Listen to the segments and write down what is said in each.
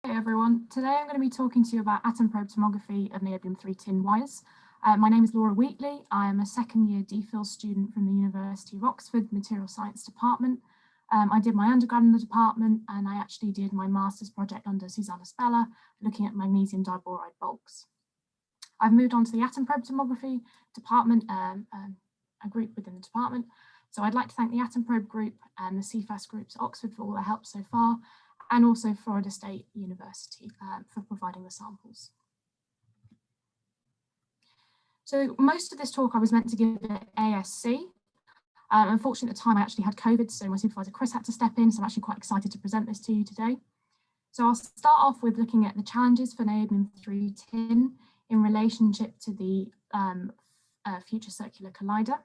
Hey everyone, today I'm going to be talking to you about atom probe tomography of niobium-3 tin wires. My name is Laura Wheatley. I am a second year DPhil student from the University of Oxford Material Science Department. I did my undergrad in the department and I actually did my master's project under Susanna Speller looking at magnesium diboride bulks. I've moved on to the atom probe tomography department, a group within the department. So I'd like to thank the atom probe group and the CFAS groups at Oxford for all their help so far, and also Florida State University for providing the samples. So most of this talk I was meant to give at ASC. Unfortunately, at the time I actually had COVID, so my supervisor Chris had to step in, so I'm actually quite excited to present this to you today. So I'll start off with looking at the challenges for niobium-3 tin in relationship to the Future Circular Collider.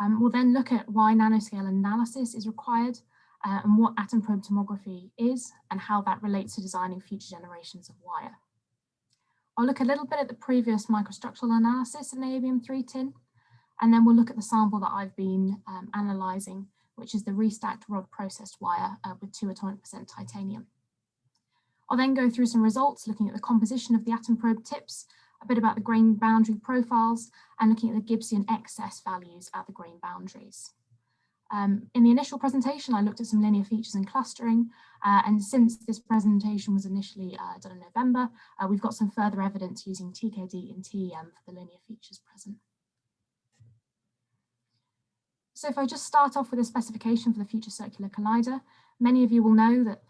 We'll then look at why nanoscale analysis is required, and what atom probe tomography is and how that relates to designing future generations of wire. I'll look a little bit at the previous microstructural analysis of niobium-3 tin, and then we'll look at the sample that I've been analysing, which is the restacked rod processed wire with 2 atomic % titanium. I'll then go through some results looking at the composition of the atom probe tips, a bit about the grain boundary profiles, and looking at the Gibson excess values at the grain boundaries. In the initial presentation, I looked at some linear features and clustering, and since this presentation was initially done in November, we've got some further evidence using TKD and TEM for the linear features present. So if I just start off with a specification for the Future Circular Collider, many of you will know that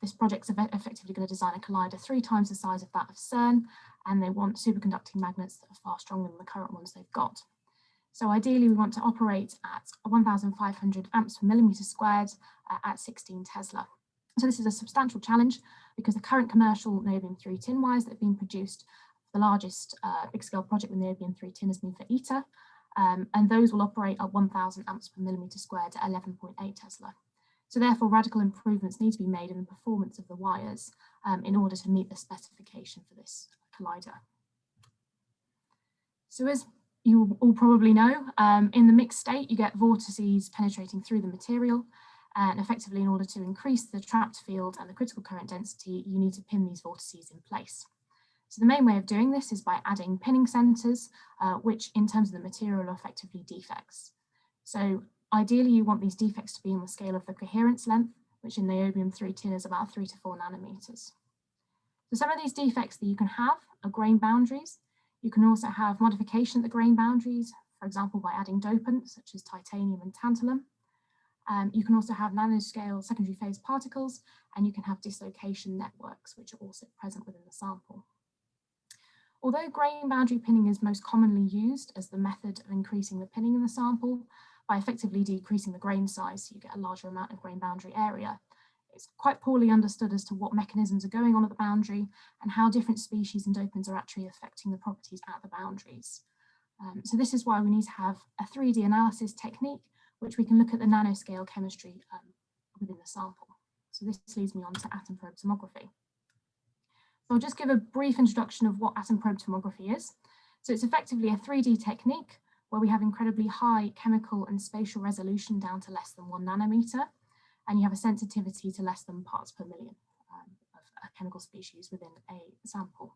this project's effectively going to design a collider 3 times the size of that of CERN, and they want superconducting magnets that are far stronger than the current ones they've got. So ideally, we want to operate at 1,500 amps per millimeter squared at 16 Tesla. So this is a substantial challenge because the current commercial niobium-3 tin wires that have been produced, the largest big scale project with niobium-3 tin has been for ITER, and those will operate at 1,000 amps per millimeter squared at 11.8 Tesla. So therefore, radical improvements need to be made in the performance of the wires in order to meet the specification for this collider. So as you all probably know, in the mixed state, you get vortices penetrating through the material, and effectively in order to increase the trapped field and the critical current density, you need to pin these vortices in place. So the main way of doing this is by adding pinning centers, which in terms of the material are effectively defects. So ideally, you want these defects to be on the scale of the coherence length, which in niobium-3 tin is about 3 to 4 nanometers. So some of these defects that you can have are grain boundaries. You can also have modification at the grain boundaries, for example, by adding dopants such as titanium and tantalum. You can also have nanoscale secondary phase particles, and you can have dislocation networks, which are also present within the sample. Although grain boundary pinning is most commonly used as the method of increasing the pinning in the sample, by effectively decreasing the grain size, so you get a larger amount of grain boundary area, it's quite poorly understood as to what mechanisms are going on at the boundary and how different species and dopants are actually affecting the properties at the boundaries. So this is why we need to have a 3D analysis technique, which we can look at the nanoscale chemistry within the sample. So this leads me on to atom probe tomography. So I'll just give a brief introduction of what atom probe tomography is. So it's effectively a 3D technique where we have incredibly high chemical and spatial resolution down to less than 1 nanometer. And you have a sensitivity to less than parts per million of a chemical species within a sample.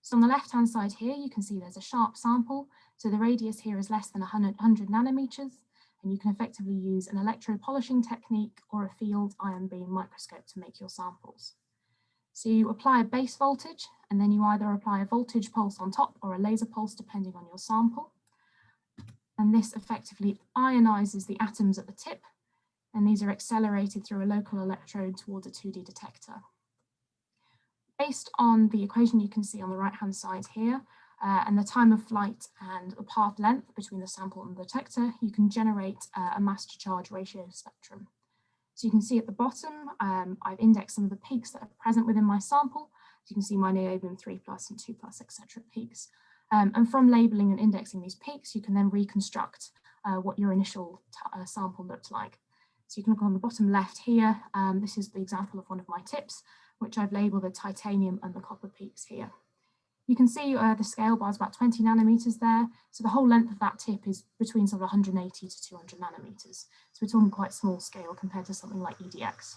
So on the left-hand side here, you can see there's a sharp sample. So the radius here is less than 100 nanometers, and you can effectively use an electropolishing technique or a field ion beam microscope to make your samples. So you apply a base voltage, and then you either apply a voltage pulse on top or a laser pulse, depending on your sample. And this effectively ionizes the atoms at the tip, and these are accelerated through a local electrode towards a 2D detector. Based on the equation you can see on the right-hand side here, and the time of flight and the path length between the sample and the detector, you can generate a mass-to-charge ratio spectrum. So you can see at the bottom, I've indexed some of the peaks that are present within my sample. So you can see my niobium-3+, and 2+, etc. peaks. And from labeling and indexing these peaks, you can then reconstruct what your initial sample looked like. So you can look on the bottom left here. This is the example of one of my tips, which I've labeled the titanium and the copper peaks here. You can see the scale bar is about 20 nanometers there. So the whole length of that tip is between sort of 180 to 200 nanometers. So we're talking quite small scale compared to something like EDX.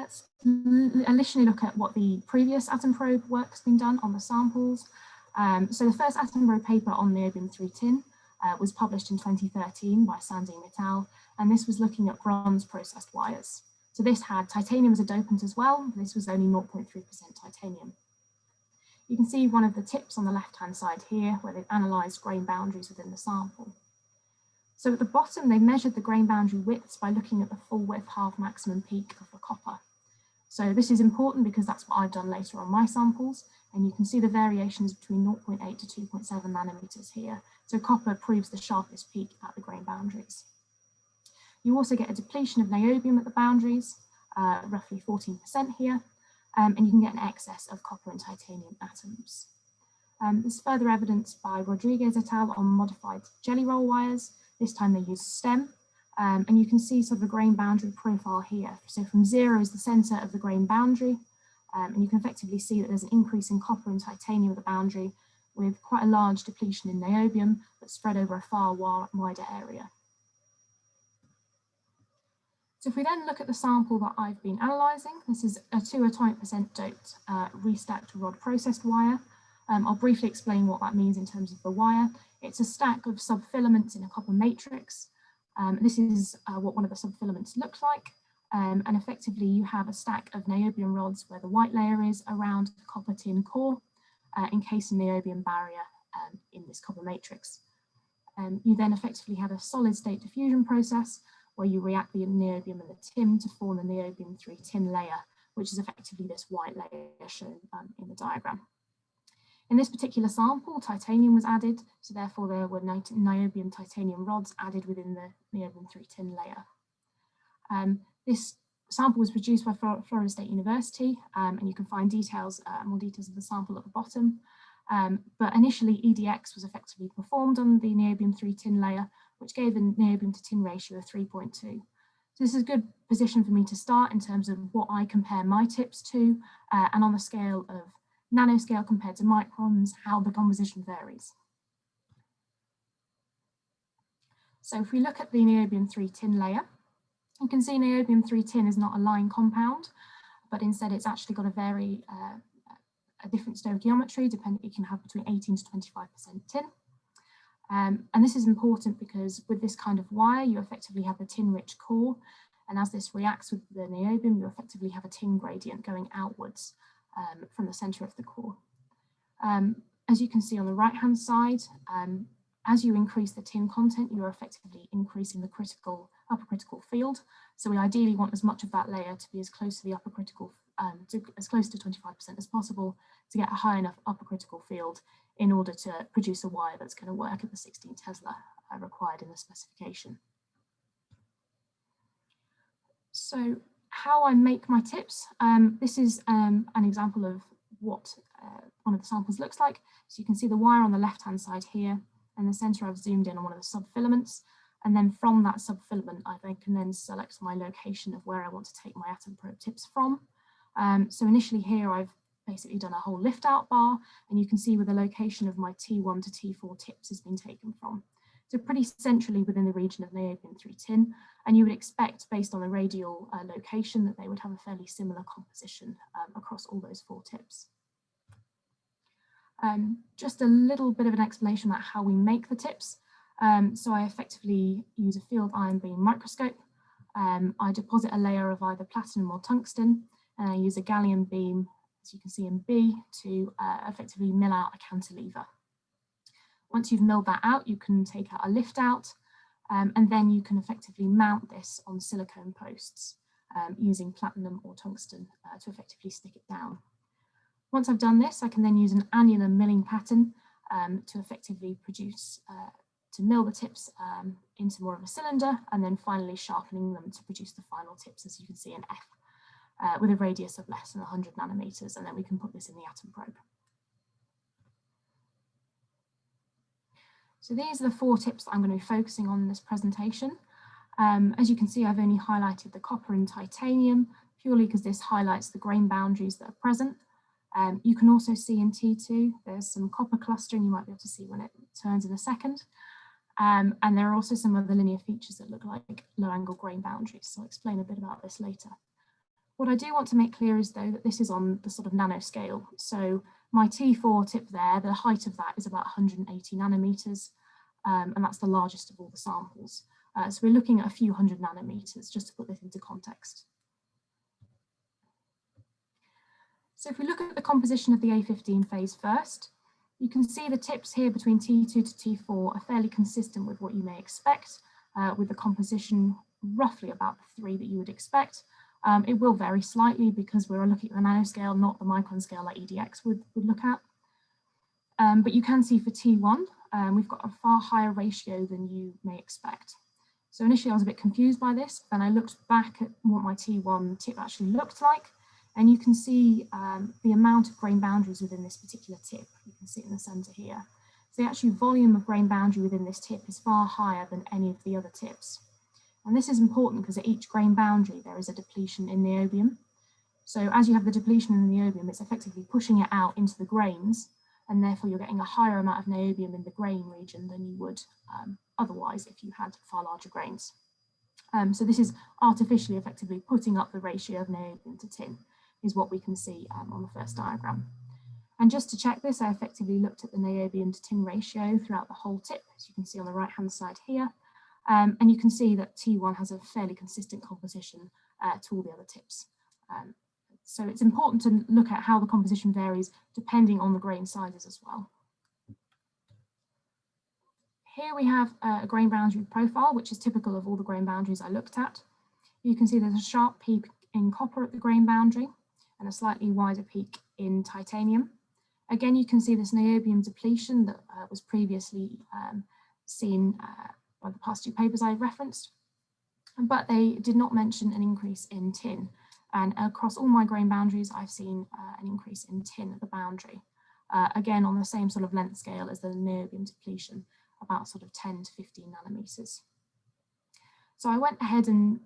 Let's initially look at what the previous atom probe work has been done on the samples. So the first atom probe paper on niobium-3 tin was published in 2013 by Sanding et al. And this was looking at bronze processed wires. So this had titanium as a dopant as well. This was only 0.3% titanium. You can see one of the tips on the left-hand side here where they've analysed grain boundaries within the sample. So at the bottom, they measured the grain boundary widths by looking at the full width half maximum peak of the copper. So this is important because that's what I've done later on my samples, and you can see the variations between 0.8 to 2.7 nanometers here. So copper proves the sharpest peak at the grain boundaries. You also get a depletion of niobium at the boundaries, roughly 14% here, and you can get an excess of copper and titanium atoms. There's further evidence by Rodriguez et al. On modified jelly roll wires. This time they used STEM, and you can see sort of a grain boundary profile here. So from 0 is the center of the grain boundary, and you can effectively see that there's an increase in copper and titanium at the boundary with quite a large depletion in niobium, but spread over a far wider area. So if we then look at the sample that I've been analysing, this is a 2 atomic percent doped restacked rod processed wire. I'll briefly explain what that means in terms of the wire. It's a stack of subfilaments in a copper matrix. This is what one of the subfilaments looks like. And effectively you have a stack of niobium rods where the white layer is around the copper tin core, encased in niobium barrier in this copper matrix. You then effectively have a solid state diffusion process where you react the niobium and the tin to form the niobium-3 tin layer, which is effectively this white layer shown in the diagram. In this particular sample, titanium was added, so therefore there were niobium titanium rods added within the niobium-3 tin layer. This sample was produced by Florida State University, and you can find more details of the sample at the bottom. But initially EDX was effectively performed on the niobium-3 tin layer, which gave a niobium to tin ratio of 3.2. So this is a good position for me to start in terms of what I compare my tips to, and on the scale of nanoscale compared to microns, how the composition varies. So if we look at the niobium-3 tin layer, you can see niobium-3 tin is not a line compound, but instead it's actually got a different stoichiometry, it can have between 18 to 25% tin. And this is important because with this kind of wire, you effectively have a tin-rich core, and as this reacts with the niobium, you effectively have a tin gradient going outwards from the center of the core. As you can see on the right-hand side, as you increase the tin content, you're effectively increasing the upper critical field. So we ideally want as much of that layer to be as close to the upper critical, as close to 25% as possible to get a high enough upper critical field in order to produce a wire that's going to work at the 16 Tesla required in the specification. So how I make my tips, this is an example of what one of the samples looks like. So you can see the wire on the left-hand side here, and the center I've zoomed in on one of the subfilaments, and then from that subfilament I can then select my location of where I want to take my atom probe tips from. So initially here I've basically done a whole lift out bar, and you can see where the location of my T1 to T4 tips has been taken from. So pretty centrally within the region of niobium-3 tin, and you would expect based on the radial location that they would have a fairly similar composition across all those 4 tips. Just a little bit of an explanation about how we make the tips. So I effectively use a field ion beam microscope. I deposit a layer of either platinum or tungsten, and I use a gallium beam, as you can see in B, to effectively mill out a cantilever. Once you've milled that out, you can take out a lift out, and then you can effectively mount this on silicone posts using platinum or tungsten to effectively stick it down. Once I've done this, I can then use an annular milling pattern to effectively produce, to mill the tips into more of a cylinder, and then finally sharpening them to produce the final tips, as you can see in F, with a radius of less than 100 nanometers, and then we can put this in the atom probe. So these are the 4 tips that I'm going to be focusing on in this presentation. As you can see, I've only highlighted the copper and titanium, purely because this highlights the grain boundaries that are present. You can also see in T2, there's some copper clustering you might be able to see when it turns in a second. And there are also some other linear features that look like low angle grain boundaries. So I'll explain a bit about this later. What I do want to make clear is though that this is on the sort of nanoscale. So my T4 tip there, the height of that is about 180 nanometers, and that's the largest of all the samples. So we're looking at a few hundred nanometers, just to put this into context. So if we look at the composition of the A15 phase first, you can see the tips here between T2 to T4 are fairly consistent with what you may expect, with the composition roughly about the 3 that you would expect. It will vary slightly because we're looking at the nanoscale, not the micron scale like EDX would look at. But you can see for T1, we've got a far higher ratio than you may expect. So initially I was a bit confused by this, then I looked back at what my T1 tip actually looked like, and you can see the amount of grain boundaries within this particular tip. You can see it in the center here. So the actual volume of grain boundary within this tip is far higher than any of the other tips. And this is important because at each grain boundary, there is a depletion in niobium. So as you have the depletion in the niobium, it's effectively pushing it out into the grains, and therefore you're getting a higher amount of niobium in the grain region than you would otherwise if you had far larger grains. So this is artificially effectively putting up the ratio of niobium to tin, is what we can see on the first diagram. And just to check this, I effectively looked at the niobium to tin ratio throughout the whole tip, as you can see on the right-hand side here. And you can see that T1 has a fairly consistent composition to all the other tips. So it's important to look at how the composition varies depending on the grain sizes as well. Here we have a grain boundary profile, which is typical of all the grain boundaries I looked at. You can see there's a sharp peak in copper at the grain boundary and a slightly wider peak in titanium. Again, you can see this niobium depletion that was previously seen by the past 2 papers I referenced, but they did not mention an increase in tin. And across all my grain boundaries, I've seen an increase in tin at the boundary. Again, on the same sort of length scale as the niobium depletion, about sort of 10 to 15 nanometers. So I went ahead and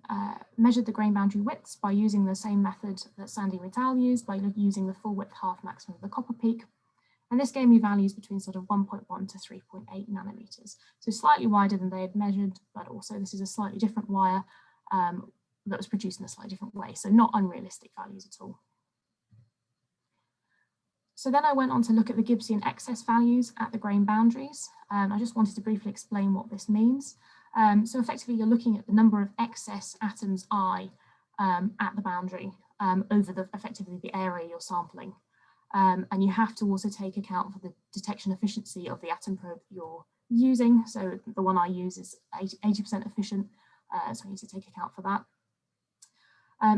measured the grain boundary widths by using the same method that Sandy Mittal used, by using the full width half maximum of the copper peak. And this gave me values between sort of 1.1 to 3.8 nanometers. So slightly wider than they had measured, but also this is a slightly different wire that was produced in a slightly different way. So not unrealistic values at all. So then I went on to look at the Gibson excess values at the grain boundaries. I just wanted to briefly explain what this means. So effectively, you're looking at the number of excess atoms I at the boundary over effectively the area you're sampling. And you have to also take account for the detection efficiency of the atom probe you're using. So the one I use is 80% efficient, so I need to take account for that.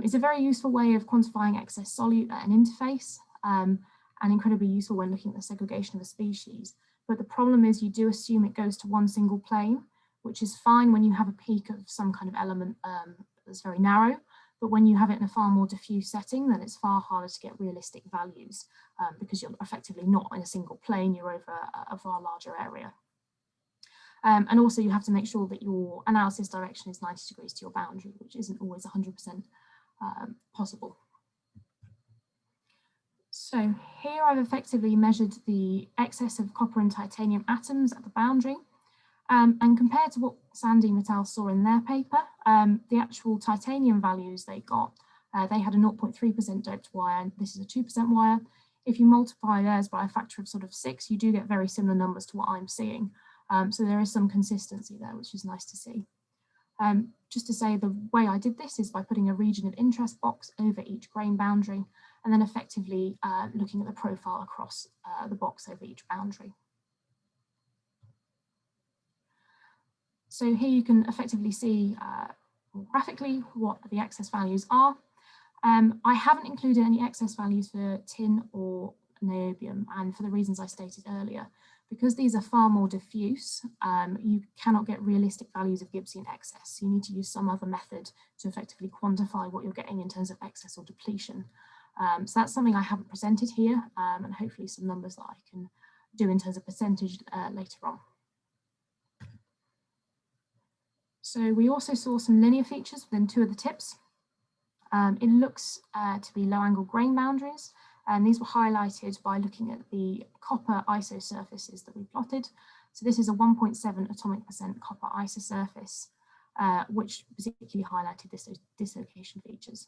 It's a very useful way of quantifying excess solute at an interface, and incredibly useful when looking at the segregation of a species. But the problem is you do assume it goes to one single plane, which is fine when you have a peak of some kind of element that's very narrow. But when you have it in a far more diffuse setting, then it's far harder to get realistic values because you're effectively not in a single plane, you're over a far larger area. And also you have to make sure that your analysis direction is 90 degrees to your boundary, which isn't always 100% possible. So here I've effectively measured the excess of copper and titanium atoms at the boundary. And compared to what Sandy Mittal saw in their paper, the actual titanium values they got, they had a 0.3% doped wire, and this is a 2% wire. If you multiply theirs by a factor of sort of 6, you do get very similar numbers to what I'm seeing. So there is some consistency there, which is nice to see. Just to say, the way I did this is by putting a region of interest box over each grain boundary, and then effectively looking at the profile across the box over each boundary. So here you can effectively see graphically what the excess values are. I haven't included any excess values for tin or niobium, and for the reasons I stated earlier. Because these are far more diffuse, you cannot get realistic values of Gibson excess. You need to use some other method to effectively quantify what you're getting in terms of excess or depletion. So that's something I haven't presented here, and hopefully some numbers that I can do in terms of percentage later on. So we also saw some linear features within 2 of the tips. It looks to be low angle grain boundaries, and these were highlighted by looking at the copper isosurfaces that we plotted. So this is a 1.7 atomic percent copper isosurface, which particularly highlighted this dislocation features.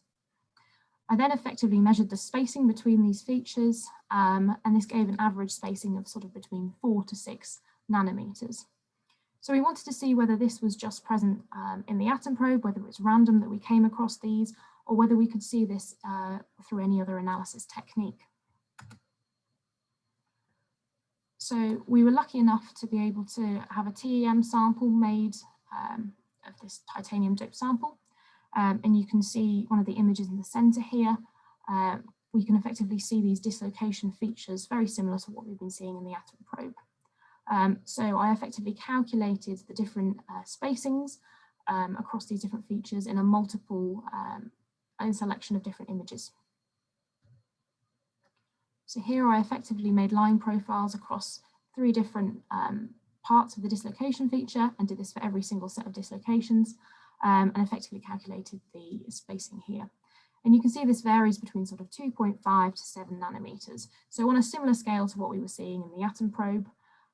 I then effectively measured the spacing between these features, and this gave an average spacing of sort of between 4 to 6 nanometers. So we wanted to see whether this was just present in the atom probe, whether it's random that we came across these, or whether we could see this through any other analysis technique. So we were lucky enough to be able to have a TEM sample made of this titanium doped sample. And you can see one of the images in the center here. We can effectively see these dislocation features very similar to what we've been seeing in the atom probe. So I effectively calculated the different spacings across these different features in a multiple selection of different images. So here I effectively made line profiles across 3 different parts of the dislocation feature and did this for every single set of dislocations and effectively calculated the spacing here. And you can see this varies between sort of 2.5 to 7 nanometers. So on a similar scale to what we were seeing in the atom probe.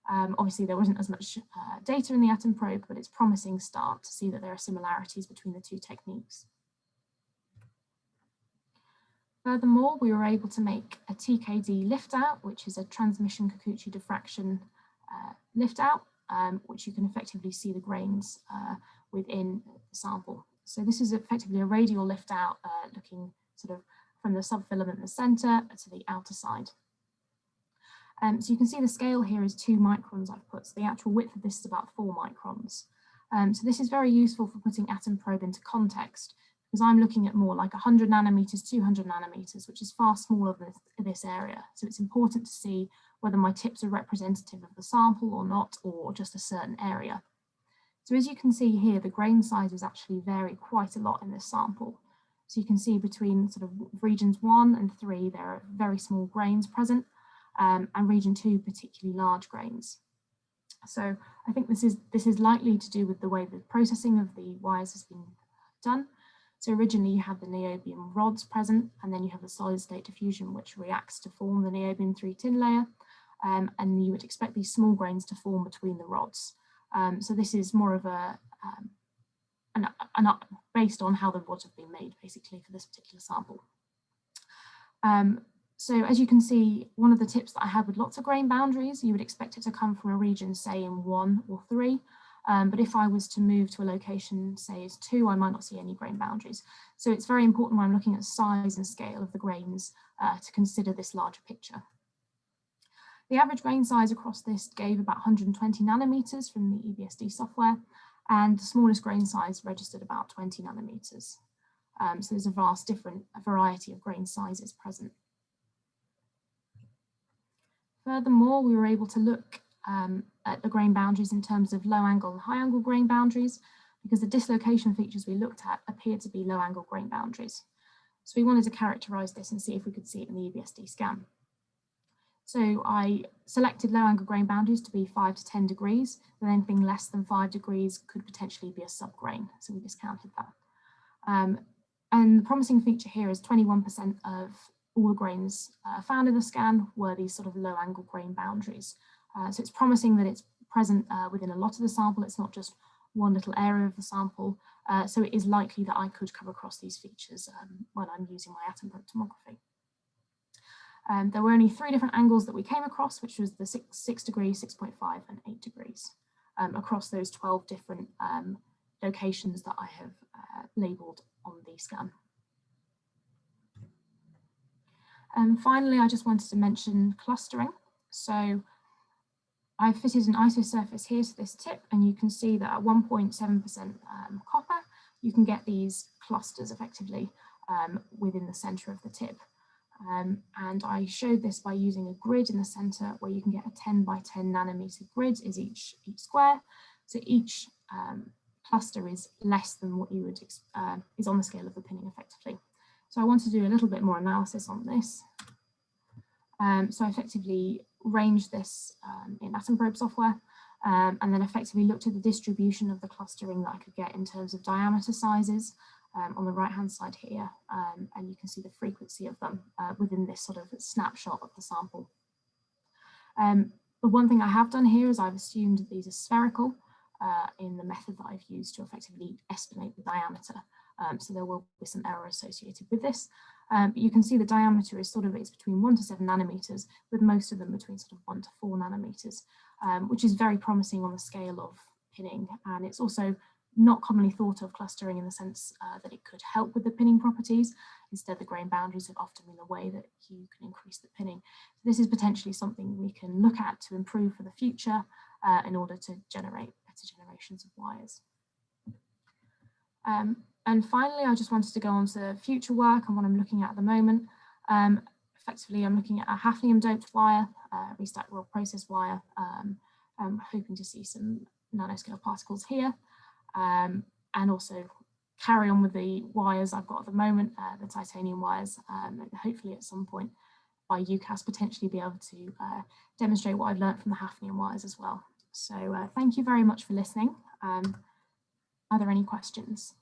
Obviously there wasn't as much data in the atom probe, but it's a promising start to see that there are similarities between the 2 techniques. Furthermore, we were able to make a TKD liftout, which is a transmission Kikuchi diffraction liftout, which you can effectively see the grains within the sample. So this is effectively a radial liftout looking sort of from the subfilament in the center to the outer side. So you can see the scale here is 2 microns I've put, so the actual width of this is about 4 microns. So this is very useful for putting atom probe into context, because I'm looking at more like 100 nanometers, 200 nanometers, which is far smaller than this area. So it's important to see whether my tips are representative of the sample or not, or just a certain area. So as you can see here, the grain sizes actually vary quite a lot in this sample. So you can see between sort of regions 1 and 3, there are very small grains present, and region 2, particularly large grains. So I think this is likely to do with the way the processing of the wires has been done. So originally you have the niobium rods present, and then you have the solid state diffusion, which reacts to form the niobium-3 tin layer. And you would expect these small grains to form between the rods. So this is more of based on how the rods have been made, basically, for this particular sample. So as you can see, one of the tips that I had with lots of grain boundaries, you would expect it to come from a region, say, in 1 or 3. But if I was to move to a location, say, as 2, I might not see any grain boundaries. So it's very important when I'm looking at size and scale of the grains to consider this larger picture. The average grain size across this gave about 120 nanometers from the EBSD software, and the smallest grain size registered about 20 nanometers. So there's a vast different variety of grain sizes present. Furthermore, we were able to look at the grain boundaries in terms of low angle and high angle grain boundaries, because the dislocation features we looked at appeared to be low angle grain boundaries. So we wanted to characterize this and see if we could see it in the EBSD scan. So I selected low angle grain boundaries to be 5 to 10 degrees, and anything less than 5 degrees could potentially be a subgrain. So we discounted that. And the promising feature here is 21% of all the grains found in the scan were these sort of low angle grain boundaries. So it's promising that it's present within a lot of the sample. It's not just one little area of the sample. So it is likely that I could come across these features when I'm using my atom probe tomography. There were only 3 different angles that we came across, which was the 6 degrees, 6.5 and 8 degrees across those 12 different locations that I have labeled on the scan. And finally, I just wanted to mention clustering. So I've fitted an isosurface here to this tip, and you can see that at 1.7% copper, you can get these clusters effectively within the center of the tip. And I showed this by using a grid in the center where you can get a 10 by 10 nanometer grid is each square. So each cluster is less than what you would is on the scale of the pinning effectively. So I want to do a little bit more analysis on this. So I effectively ranged this in atom probe software and then effectively looked at the distribution of the clustering that I could get in terms of diameter sizes on the right hand side here, and you can see the frequency of them within this sort of snapshot of the sample. The one thing I have done here is I've assumed that these are spherical in the method that I've used to effectively estimate the diameter. So there will be some error associated with this, But you can see the diameter is it's between 1 to 7 nanometers, with most of them between 1 to 4 nanometers, which is very promising on the scale of pinning. And it's also not commonly thought of clustering in the sense that it could help with the pinning properties. Instead, the grain boundaries have often been the way that you can increase the pinning. So this is potentially something we can look at to improve for the future in order to generate better generations of wires. And finally, I just wanted to go on to future work and what I'm looking at the moment. Effectively, I'm looking at a hafnium doped wire, restacked raw process wire. I'm hoping to see some nanoscale particles here, and also carry on with the wires I've got at the moment, the titanium wires, and hopefully at some point by UCAS potentially be able to demonstrate what I've learned from the hafnium wires as well. So thank you very much for listening. Are there any questions?